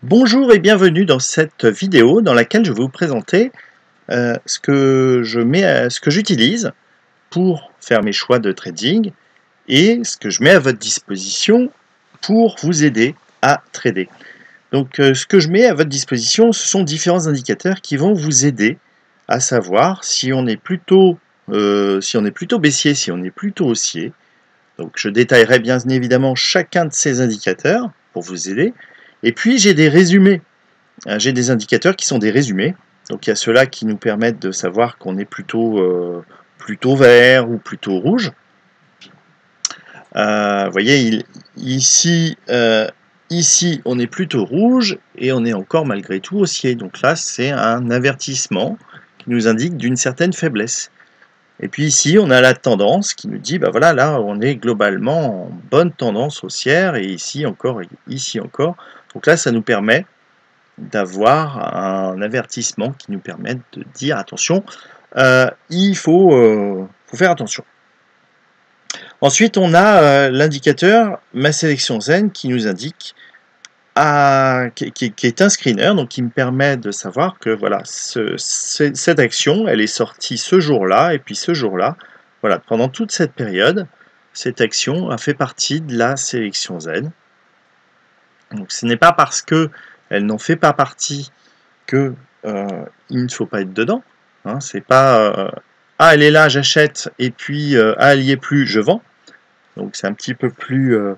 Bonjour et bienvenue dans cette vidéo dans laquelle je vais vous présenter ce que j'utilise pour faire mes choix de trading et ce que je mets à votre disposition pour vous aider à trader. Donc ce que je mets à votre disposition, ce sont différents indicateurs qui vont vous aider à savoir si on est plutôt baissier, si on est plutôt haussier. Donc je détaillerai bien évidemment chacun de ces indicateurs pour vous aider. Et puis j'ai des résumés. J'ai des indicateurs qui sont des résumés. Donc il y a ceux-là qui nous permettent de savoir qu'on est plutôt vert ou plutôt rouge. Vous voyez, ici, on est plutôt rouge et on est encore malgré tout haussier. Donc là, c'est un avertissement qui nous indique d'une certaine faiblesse. Et puis ici, on a la tendance qui nous dit, bah voilà, là, on est globalement en bonne tendance haussière et ici encore, et ici encore. Donc là, ça nous permet d'avoir un avertissement qui nous permet de dire attention, il faut faire attention. Ensuite, on a l'indicateur Ma Sélection Zen qui nous indique, qui est un screener, donc qui me permet de savoir que voilà, cette action, elle est sortie ce jour-là, et puis ce jour-là, voilà, pendant toute cette période, cette action a fait partie de la Sélection Zen. Donc ce n'est pas parce que elle n'en fait pas partie que il ne faut pas être dedans. Hein, c'est pas ah elle est là, j'achète, et puis ah elle y est plus, je vends. Donc c'est un petit peu plus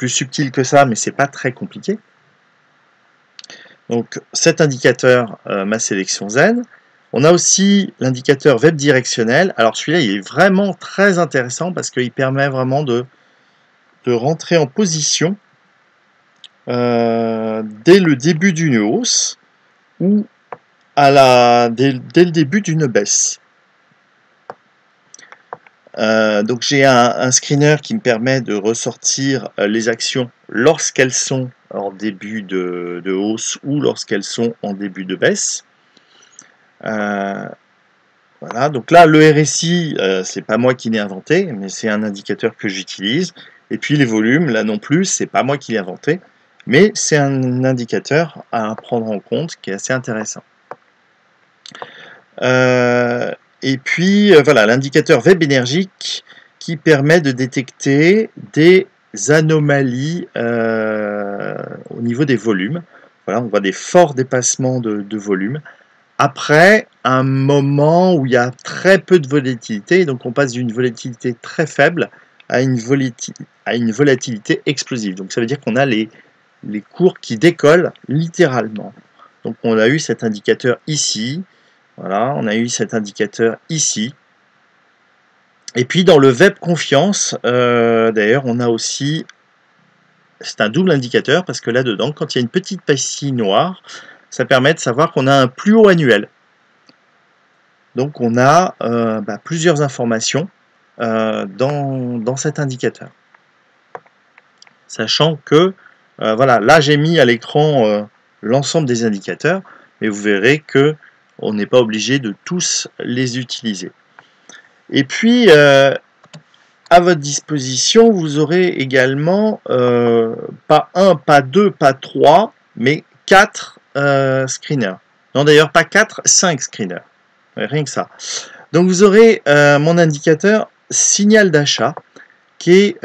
subtil que ça, mais c'est pas très compliqué. Donc cet indicateur, Ma Sélection Zen. On a aussi l'indicateur web directionnel. Alors celui-là, il est vraiment très intéressant parce qu'il permet vraiment de rentrer en position dès le début d'une hausse ou dès le début d'une baisse. Donc j'ai un screener qui me permet de ressortir les actions lorsqu'elles sont en début de hausse ou lorsqu'elles sont en début de baisse. Voilà, donc là le RSI, c'est pas moi qui l'ai inventé, mais c'est un indicateur que j'utilise. Et puis les volumes, là non plus, c'est pas moi qui l'ai inventé, mais c'est un indicateur à prendre en compte qui est assez intéressant. Et puis voilà, l'indicateur web énergique qui permet de détecter des anomalies au niveau des volumes. Voilà, on voit des forts dépassements de volume. Après un moment où il y a très peu de volatilité, donc on passe d'une volatilité très faible à une volatilité explosive. Donc ça veut dire qu'on a les cours qui décollent littéralement. Donc on a eu cet indicateur ici, voilà, on a eu cet indicateur ici. Et puis dans le web confiance, d'ailleurs, on a aussi, c'est un double indicateur parce que là-dedans, quand il y a une petite pastille noire, ça permet de savoir qu'on a un plus haut annuel. Donc on a plusieurs informations dans cet indicateur. Sachant que, voilà, là j'ai mis à l'écran l'ensemble des indicateurs, mais vous verrez que on n'est pas obligé de tous les utiliser. Et puis, à votre disposition, vous aurez également pas un, pas deux, pas trois, mais 4 screeners. Non, d'ailleurs, pas 4, 5 screeners. Rien que ça. Donc, vous aurez mon indicateur signal d'achat, qui est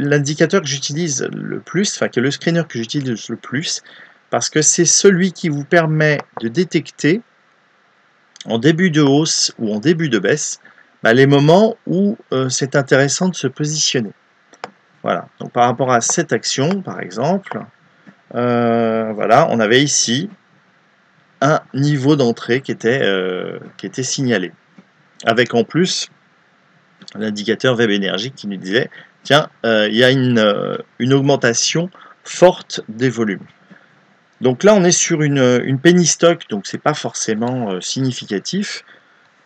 l'indicateur que j'utilise le plus, enfin, qui est le screener que j'utilise le plus, parce que c'est celui qui vous permet de détecter en début de hausse ou en début de baisse, les moments où c'est intéressant de se positionner. Voilà, donc par rapport à cette action, par exemple, voilà, on avait ici un niveau d'entrée qui était signalé, avec en plus l'indicateur web énergie qui nous disait, tiens, il y a une augmentation forte des volumes. Donc là, on est sur une penny stock, donc c'est pas forcément significatif,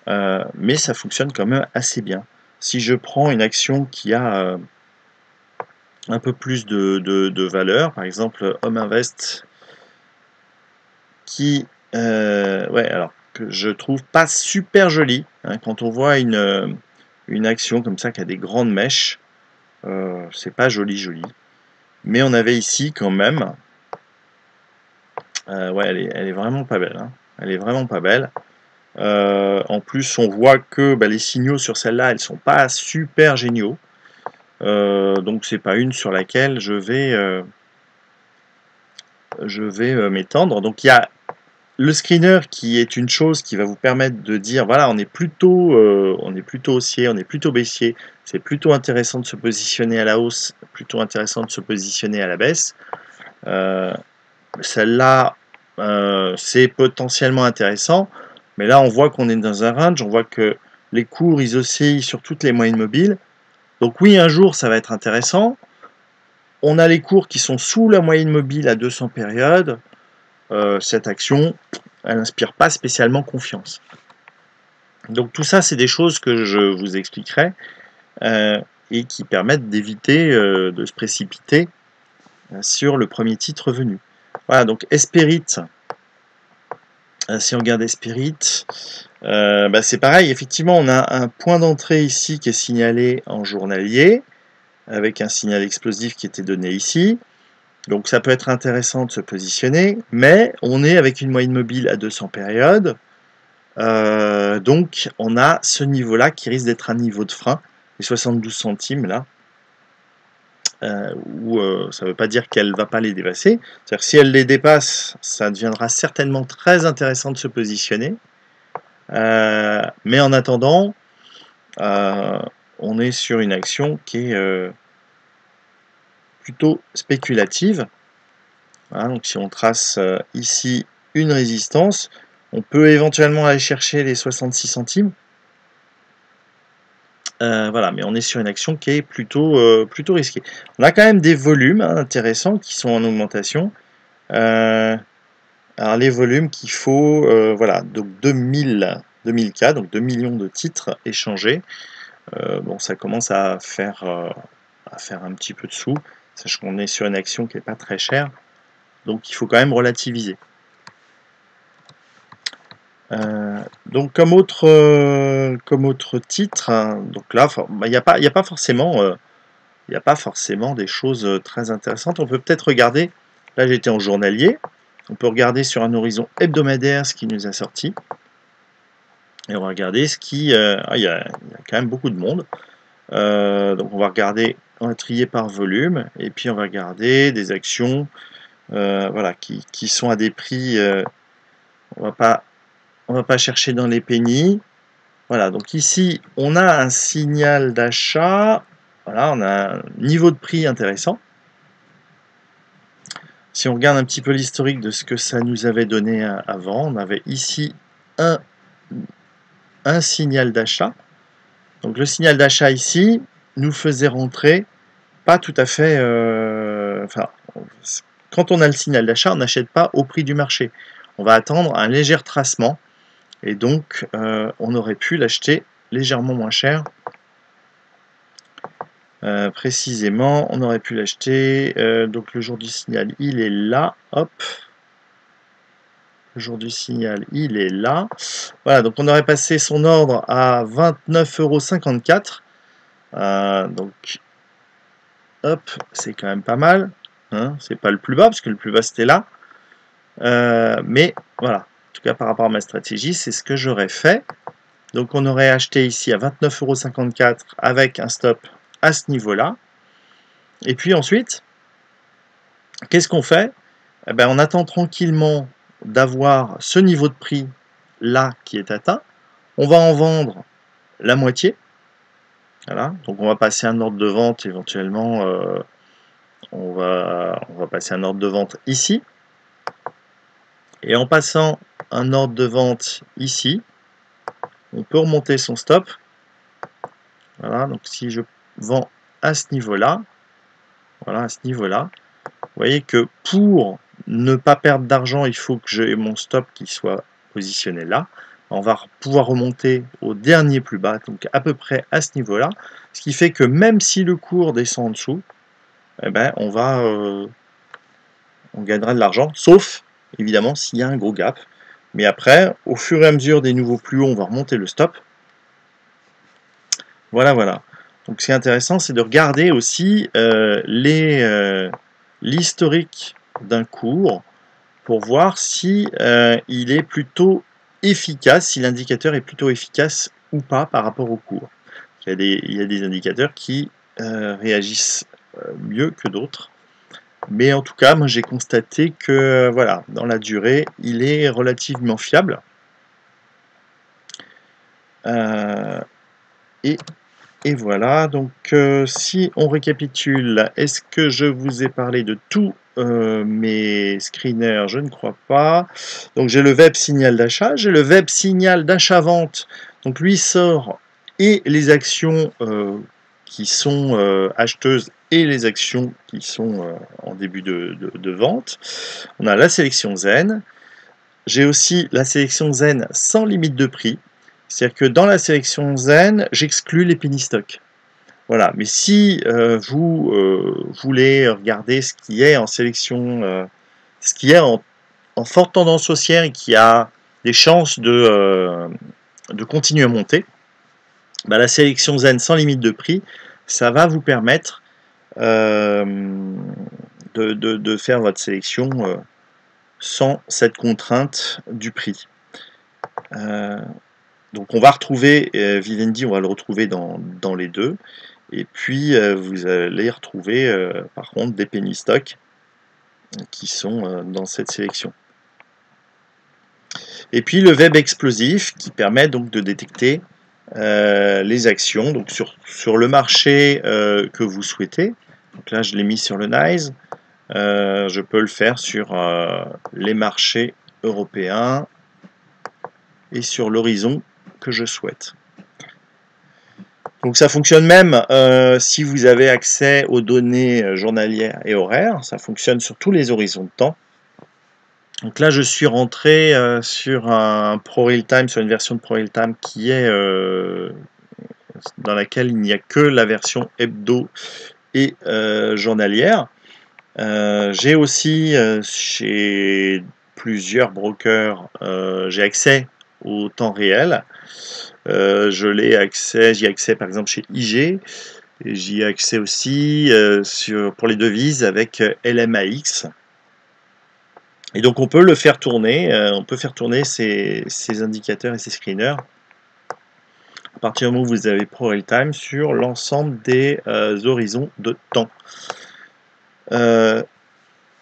mais ça fonctionne quand même assez bien. Si je prends une action qui a un peu plus de valeur, par exemple Home Invest, qui alors que je trouve pas super jolie, hein, quand on voit une action comme ça qui a des grandes mèches, c'est pas joli. Mais on avait ici quand même, ouais, elle est vraiment pas belle, hein. Elle est vraiment pas belle. En plus, on voit que bah, les signaux sur celle-là, elles sont pas super géniaux. Donc c'est pas une sur laquelle je vais m'étendre. Donc il y a le screener qui est une chose qui va vous permettre de dire voilà, on est plutôt haussier, on est plutôt baissier, c'est plutôt intéressant de se positionner à la hausse, plutôt intéressant de se positionner à la baisse. Celle-là, c'est potentiellement intéressant, mais là on voit qu'on est dans un range, on voit que les cours ils oscillent sur toutes les moyennes mobiles. Donc oui, un jour ça va être intéressant. On a les cours qui sont sous la moyenne mobile à 200 périodes. Cette action, elle n'inspire pas spécialement confiance. Donc tout ça, c'est des choses que je vous expliquerai et qui permettent d'éviter de se précipiter sur le premier titre venu. Voilà, donc Esperit, si on regarde Esperit, bah c'est pareil, effectivement, on a un point d'entrée ici qui est signalé en journalier, avec un signal explosif qui était donné ici. Donc ça peut être intéressant de se positionner, mais on est avec une moyenne mobile à 200 périodes. Donc on a ce niveau-là qui risque d'être un niveau de frein, les 72 centimes là, où ça ne veut pas dire qu'elle ne va pas les dépasser. C'est-à-dire que si elle les dépasse, ça deviendra certainement très intéressant de se positionner. Mais en attendant, on est sur une action qui est plutôt spéculative. Voilà, donc si on trace ici une résistance, on peut éventuellement aller chercher les 66 centimes. Voilà, mais on est sur une action qui est plutôt risquée. On a quand même des volumes intéressants qui sont en augmentation. Alors les volumes qu'il faut, voilà, donc 2000 cas, donc 2 millions de titres échangés. Bon, ça commence à faire un petit peu de sous, sachant qu'on est sur une action qui n'est pas très chère. Donc il faut quand même relativiser. Donc comme autre titre, hein, donc là, il n'y a pas forcément des choses très intéressantes. On peut peut-être regarder, là j'étais en journalier, on peut regarder sur un horizon hebdomadaire ce qui nous a sorti. Et on va regarder ce qui... il y a quand même beaucoup de monde. Donc on va regarder, on va trier par volume, et puis on va regarder des actions voilà, qui sont à des prix... on va pas chercher dans les pennies. Voilà, donc ici, on a un signal d'achat. Voilà, on a un niveau de prix intéressant. Si on regarde un petit peu l'historique de ce que ça nous avait donné avant, on avait ici un signal d'achat. Donc le signal d'achat ici nous faisait rentrer pas tout à fait... enfin, quand on a le signal d'achat, on n'achète pas au prix du marché. On va attendre un léger tracement et donc on aurait pu l'acheter légèrement moins cher. Précisément, on aurait pu l'acheter. Donc le jour du signal, il est là. Hop. Le jour du signal, il est là. Voilà, donc on aurait passé son ordre à 29,54 €. Donc, hop, c'est quand même pas mal. Hein, c'est pas le plus bas, parce que le plus bas c'était là. Mais voilà, en tout cas par rapport à ma stratégie, c'est ce que j'aurais fait. Donc on aurait acheté ici à 29,54 € avec un stop à ce niveau-là. Et puis ensuite, qu'est-ce qu'on fait? Eh ben, on attend tranquillement d'avoir ce niveau de prix là qui est atteint. On va en vendre la moitié. Voilà. Donc on va passer un ordre de vente éventuellement. On va passer un ordre de vente ici. Et en passant un ordre de vente ici, on peut remonter son stop. Voilà. Donc si je vends à ce niveau-là, voilà, à ce niveau-là, vous voyez que pour ne pas perdre d'argent, il faut que j'ai mon stop qui soit positionné là. On va pouvoir remonter au dernier plus bas, donc à peu près à ce niveau-là. Ce qui fait que même si le cours descend en dessous, eh ben, on gagnera de l'argent, sauf évidemment s'il y a un gros gap. Mais après, au fur et à mesure des nouveaux plus hauts, on va remonter le stop. Voilà, voilà. Donc ce qui est intéressant, c'est de regarder aussi les l'historique d'un cours pour voir si il est plutôt efficace, si l'indicateur est plutôt efficace ou pas par rapport au cours. Il y a des indicateurs qui réagissent mieux que d'autres. Mais en tout cas, moi j'ai constaté que voilà, dans la durée, il est relativement fiable. Et voilà, donc si on récapitule, est-ce que je vous ai parlé de tous mes screeners? Je ne crois pas. Donc j'ai le web signal d'achat, j'ai le web signal d'achat-vente. Donc lui sort et les actions qui sont acheteuses et les actions qui sont en début de vente. On a la sélection Zen. J'ai aussi la sélection Zen sans limite de prix. C'est-à-dire que dans la sélection Zen, j'exclus les penny stocks. Voilà, mais si vous voulez regarder ce qui est en sélection, ce qui est en forte tendance haussière et qui a des chances de continuer à monter, bah, la sélection Zen sans limite de prix, ça va vous permettre de faire votre sélection sans cette contrainte du prix. Donc on va retrouver Vivendi, on va le retrouver dans les deux. Et puis vous allez retrouver par contre des penny stocks qui sont dans cette sélection. Et puis le web explosif qui permet donc de détecter les actions donc sur le marché que vous souhaitez. Donc là je l'ai mis sur le NYSE. Je peux le faire sur les marchés européens et sur l'horizon que je souhaite. Donc ça fonctionne même si vous avez accès aux données journalières et horaires, ça fonctionne sur tous les horizons de temps. Donc là je suis rentré sur un Pro Realtime, sur une version de Pro Realtime qui est dans laquelle il n'y a que la version hebdo et journalière. J'ai aussi chez plusieurs brokers, j'ai accès au temps réel. J'y ai accès par exemple chez IG, et j'y ai accès aussi pour les devises avec LMAX. Et donc on peut le faire tourner, on peut faire tourner ces indicateurs et ces screeners à partir du moment où vous avez Pro Realtime sur l'ensemble des horizons de temps.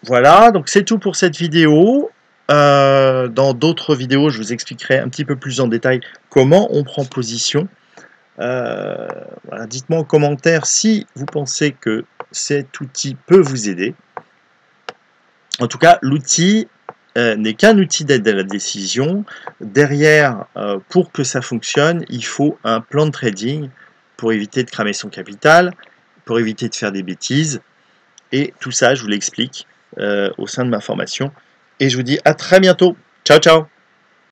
Voilà, donc c'est tout pour cette vidéo. Dans d'autres vidéos, je vous expliquerai un petit peu plus en détail comment on prend position. Voilà, dites-moi en commentaire si vous pensez que cet outil peut vous aider. En tout cas, l'outil n'est qu'un outil d'aide à la décision. Derrière, pour que ça fonctionne, il faut un plan de trading pour éviter de cramer son capital, pour éviter de faire des bêtises. Et tout ça, je vous l'explique au sein de ma formation. Et je vous dis à très bientôt. Ciao, ciao!